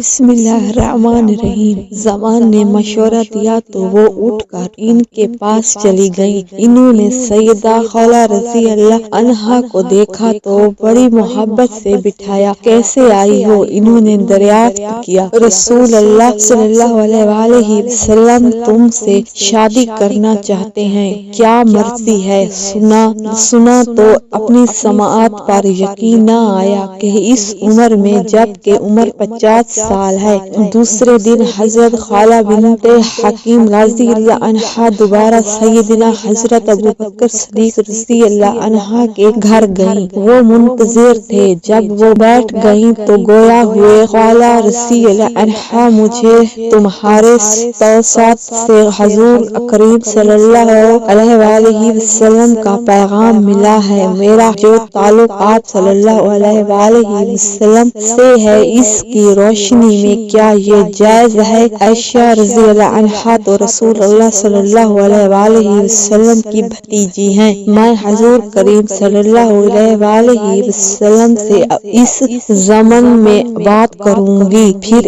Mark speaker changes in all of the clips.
Speaker 1: बिस्मिल्लाहिर्रहमानिर्रहीम। ज़मान ने मशवरा दिया तो वो उठ कर इनके पास चली गईं। इन्होंने सैयदा खौला रज़ी अल्लाह अन्हा को देखा तो बड़ी मोहब्बत से बिठाया। कैसे आई हो? इन्होंने दरियाफ्त किया। रसूल अल्लाह सल्लल्लाहु अलैहि वसल्लम तुमसे शादी करना चाहते हैं, क्या मर्जी है? सुना तो अपनी समाअत पर यकीन न आया कि इस उम्र में, जबकि उम्र 50 साल है। दूसरे दिन हजरत खौला बिन्त हकीम रज़ी अल्लाह अन्हा दोबारा सैयदना हजरत अबू बकर सिद्दीक़ रज़ी अल्लाह अन्हा के घर गईं। वो मुंतज़िर थे। जब वो बैठ गईं तो गोया हुए, खौला रज़ी अल्लाह अन्हा, मुझे तुम्हारे तौसात से हुज़ूर करीम सल्लल्लाहु अलैहि वसल्लम का पैगाम मिला है। मेरा जो ताल्लुक आप सल्लल्लाहु अलैहि वसल्लम से है, इसकी रोशनी में क्या ये जायज़ है? आयशा रज़ी अल्लाह अन्हा तो रसूलुल्लाह सल्लल्लाहु अलैहि वसल्लम की भतीजी हैं। मैं हुज़ूर करीम सल्लल्लाहु अलैहि वसल्लम से इस ज़मन में बात करूंगी, फिर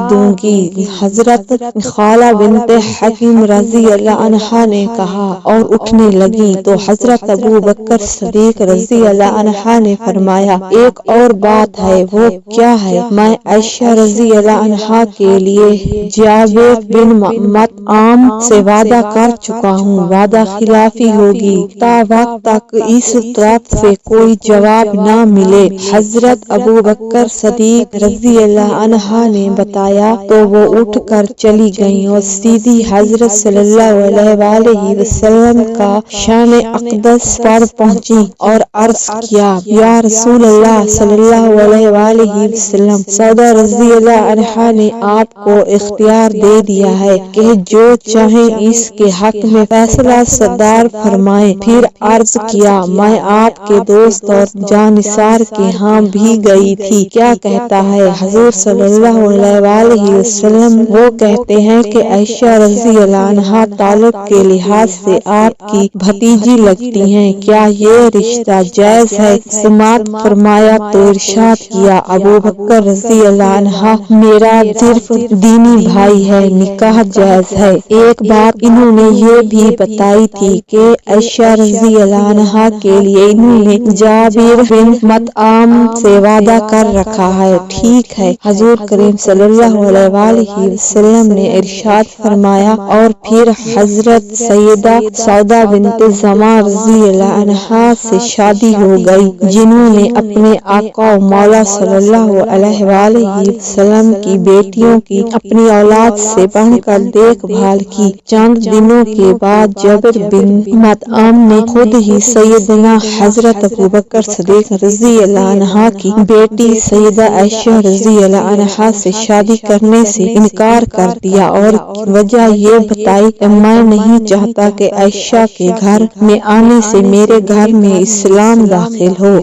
Speaker 1: दूंगी। हजरत खौला बिन्त हकीम रज़ी अल्लाह अन्हा ने कहा और उठने लगी तो हजरत अबू बकर सिद्दीक़ रज़ी अल्लाह अन्हा ने फरमाया, एक और बात है। वो क्या है? मैं आयशा रज़ी अल्लाह अन्हा के लिए जाबिर बिन मतआम से वादा कर चुका हूँ, वादा खिलाफी होगी ता वक्त तक इस तरफ से कोई जवाब न मिले। हजरत अबू बकर सिद्दीक़ रज़ी अल्लाह अन्हा ने बताया तो वो उठ कर चली गईं और सीधी हजरत सल्लल्लाहु अलैहि वसल्लम का शान अक़दस पर पहुँची और अर्ज किया, या रसूल अल्लाह सल्लल्लाहु अलैहि वसल्लम, सौदा रज़ी अल्लाह अन्हा ने आपको इख्तियार दे दिया है कि जो चाहे इसके हक में फैसला सरदार फरमाए। फिर अर्ज किया, मैं आपके दोस्त और जानिसार के यहाँ भी गई थी, क्या कहता है? हुज़ूर सल्लल्लाहु अलैहि वसल्लम वो कहते हैं कि आयशा रज़ी अल्लाह अन्हा ताल्लुक के लिहाज से आपकी भतीजी लगती हैं, क्या ये रिश्ता जायज़ है? समात फरमाया तो इरशाद किया, अबू बकर रज़ी अल्लाह अन्हा मेरा सिर्फ दीनी भाई है, निकाह जायज़ है। एक बात इन्होंने ये भी बताई थी कि आयशा रज़ी अल्लाह अन्हा के लिए इन्होंने जाबिर बिन मतआम से वादा कर रखा है। ठीक है। हुज़ूर करीम सल्लल्लाहु अलैहि वसल्लम ने इरशाद फरमाया और फिर हजरत सैयदा सौदा बिन्त ज़मा रज़ी अल्लाह अन्हा से शादी हो गई, जिन्होंने अपने आका मौला सल्लल्लाहु अलैहि वसल्लम की बेटियों की अपनी औलाद से बढ़कर देखभाल की। चंद दिनों के बाद जाबिर बिन मतआम ने खुद ही सैयदना हजरत अबू बकर सिद्दीक़ रज़ी अल्लाह अन्हा की बेटी सैयदा आयशा रज़ी अल्लाह अन्हा से शादी करने से इनकार कर दिया और वजह ये बताई कि मैं नहीं चाहता कि आयशा के घर में आने से मेरे घर में इस्लाम दाखिल हो।